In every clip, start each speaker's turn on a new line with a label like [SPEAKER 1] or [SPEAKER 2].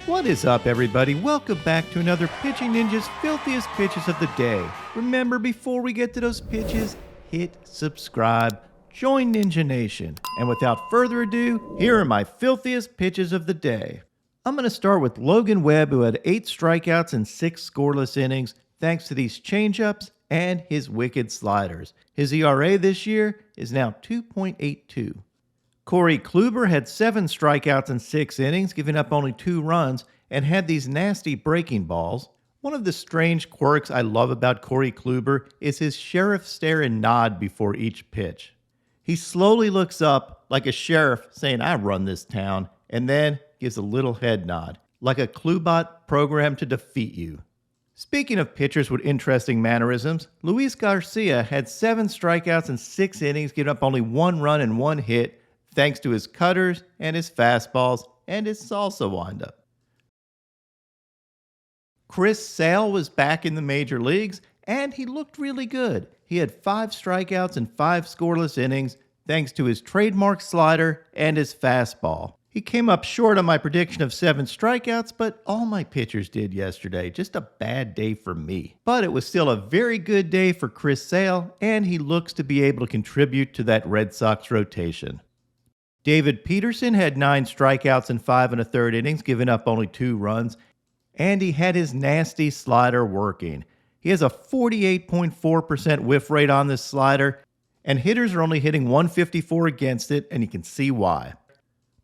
[SPEAKER 1] What is up, everybody? Welcome back to another Pitching Ninja's Filthiest Pitches of the Day. Remember, before we get to those pitches, hit subscribe, join Ninja Nation. And without further ado, here are my filthiest pitches of the day. I'm going to start with Logan Webb, who had 8 strikeouts and 6 scoreless innings, thanks to these changeups and his wicked sliders. His ERA this year is now 2.82. Corey Kluber had 7 strikeouts and 6 innings, giving up only 2 runs, and had these nasty breaking balls. One of the strange quirks I love about Corey Kluber is his sheriff stare and nod before each pitch. He slowly looks up like a sheriff saying, "I run this town," and then gives a little head nod, like a Klubot programmed to defeat you. Speaking of pitchers with interesting mannerisms, Luis Garcia had 7 strikeouts and 6 innings, giving up only 1 run and 1 hit, thanks to his cutters and his fastballs and his salsa windup. Chris Sale was back in the major leagues, and he looked really good. He had 5 strikeouts and 5 scoreless innings, thanks to his trademark slider and his fastball. He came up short on my prediction of 7 strikeouts, but all my pitchers did yesterday. Just a bad day for me. But it was still a very good day for Chris Sale, and he looks to be able to contribute to that Red Sox rotation. David Peterson had 9 strikeouts and 5 1/3 innings, giving up only 2 runs, and he had his nasty slider working. He has a 48.4% whiff rate on this slider, and hitters are only hitting 154 against it, and you can see why.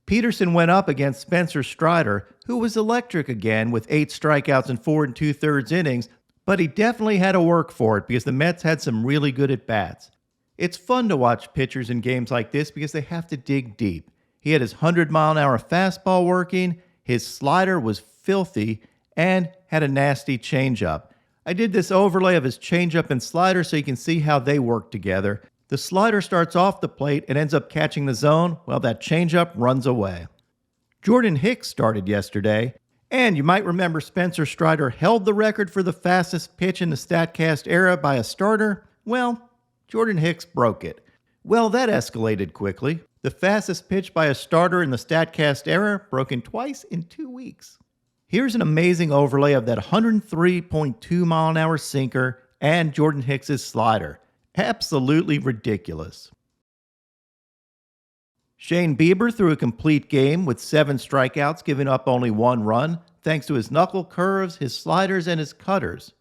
[SPEAKER 1] Peterson went up against Spencer Strider, who was electric again with 8 strikeouts and 4 2/3 innings, but he definitely had to work for it because the Mets had some really good at-bats. It's fun to watch pitchers in games like this because they have to dig deep. He had his 100-mile-an-hour fastball working, his slider was filthy, and had a nasty changeup. I did this overlay of his changeup and slider so you can see how they work together. The slider starts off the plate and ends up catching the zone, while that changeup runs away. Jordan Hicks started yesterday, and you might remember Spencer Strider held the record for the fastest pitch in the StatCast era by a starter. Well, Jordan Hicks broke it. Well, that escalated quickly. The fastest pitch by a starter in the StatCast era broken twice in 2 weeks. Here's an amazing overlay of that 103.2-mile-an-hour sinker and Jordan Hicks' slider. Absolutely ridiculous. Shane Bieber threw a complete game with 7 strikeouts, giving up only 1 run, thanks to his knuckle curves, his sliders, and his cutters.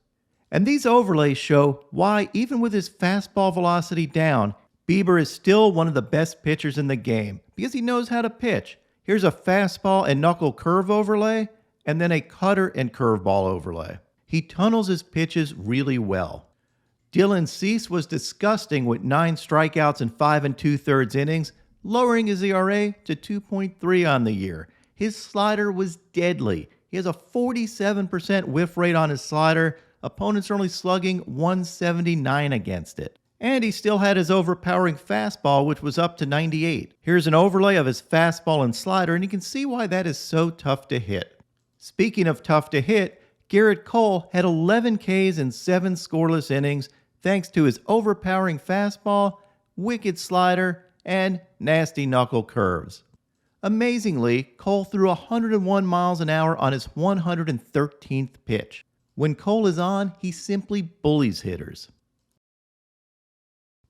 [SPEAKER 1] And these overlays show why, even with his fastball velocity down, Bieber is still one of the best pitchers in the game because he knows how to pitch. Here's a fastball and knuckle curve overlay, and then a cutter and curveball overlay. He tunnels his pitches really well. Dylan Cease was disgusting with 9 strikeouts and 5 2/3 innings, lowering his ERA to 2.3 on the year. His slider was deadly. He has a 47% whiff rate on his slider. Opponents are only slugging 179 against it. And he still had his overpowering fastball, which was up to 98. Here's an overlay of his fastball and slider, and you can see why that is so tough to hit. Speaking of tough to hit, Gerrit Cole had 11 Ks and 7 scoreless innings, thanks to his overpowering fastball, wicked slider, and nasty knuckle curves. Amazingly, Cole threw 101 miles an hour on his 113th pitch. When Cole is on, he simply bullies hitters.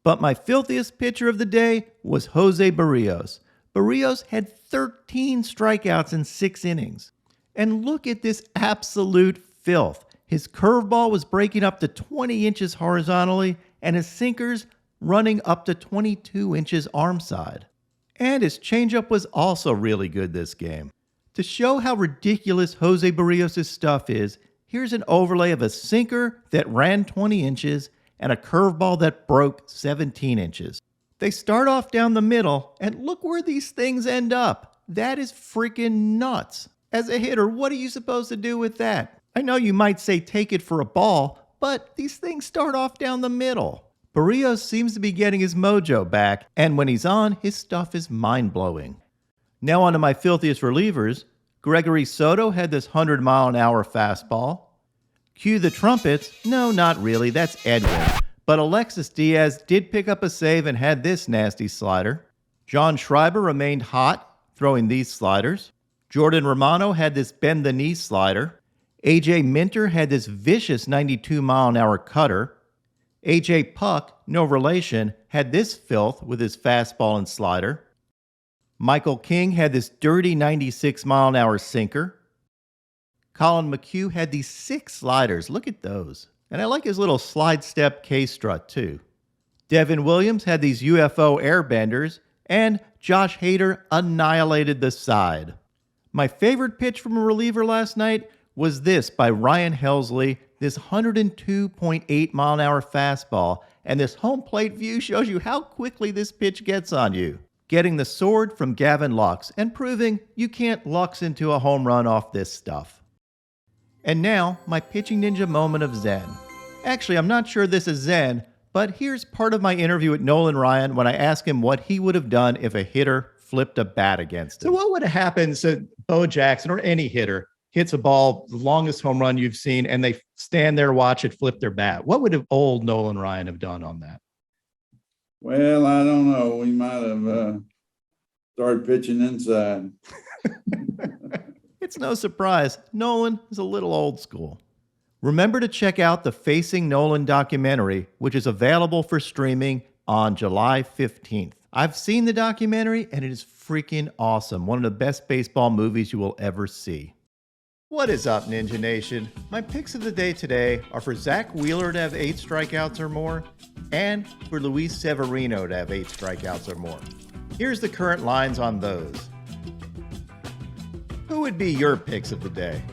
[SPEAKER 1] But my filthiest pitcher of the day was Jose Berrios. Berrios had 13 strikeouts in 6 innings. And look at this absolute filth. His curveball was breaking up to 20 inches horizontally, and his sinkers running up to 22 inches arm side. And his changeup was also really good this game. To show how ridiculous Jose Berrios' stuff is, here's an overlay of a sinker that ran 20 inches and a curveball that broke 17 inches. They start off down the middle, and look where these things end up. That is freaking nuts. As a hitter, what are you supposed to do with that? I know you might say take it for a ball, but these things start off down the middle. Berrios seems to be getting his mojo back, and when he's on, his stuff is mind-blowing. Now on to my filthiest relievers. Gregory Soto had this 100-mile-an-hour fastball. Cue the trumpets. No, not really. That's Edwin. But Alexis Diaz did pick up a save and had this nasty slider. John Schreiber remained hot, throwing these sliders. Jordan Romano had this bend-the-knee slider. A.J. Minter had this vicious 92-mile-an-hour cutter. A.J. Puck, no relation, had this filth with his fastball and slider. Michael King had this dirty 96-mile-an-hour sinker. Colin McHugh had these 6 sliders. Look at those. And I like his little slide step K-strut, too. Devin Williams had these UFO airbenders, and Josh Hader annihilated the side. My favorite pitch from a reliever last night was this by Ryan Helsley, this 102.8-mile-an-hour fastball, and this home plate view shows you how quickly this pitch gets on you. Getting the sword from Gavin Lux and proving you can't Lux into a home run off this stuff. And now, my pitching ninja moment of zen. Actually, I'm not sure this is zen, but here's part of my interview with Nolan Ryan when I asked him what he would have done if a hitter flipped a bat against him. So what would have happened to Bo Jackson or any hitter hits a ball, the longest home run you've seen, and they stand there, watch it flip their bat? What would have old Nolan Ryan have done on that?
[SPEAKER 2] Well, I don't know. We might have started pitching inside.
[SPEAKER 1] It's no surprise. Nolan is a little old school. Remember to check out the Facing Nolan documentary, which is available for streaming on July 15th. I've seen the documentary, and it is freaking awesome. One of the best baseball movies you will ever see. What is up, Ninja Nation? My picks of the day today are for Zach Wheeler to have 8 strikeouts or more, and for Luis Severino to have 8 strikeouts or more. Here's the current lines on those. Who would be your picks of the day?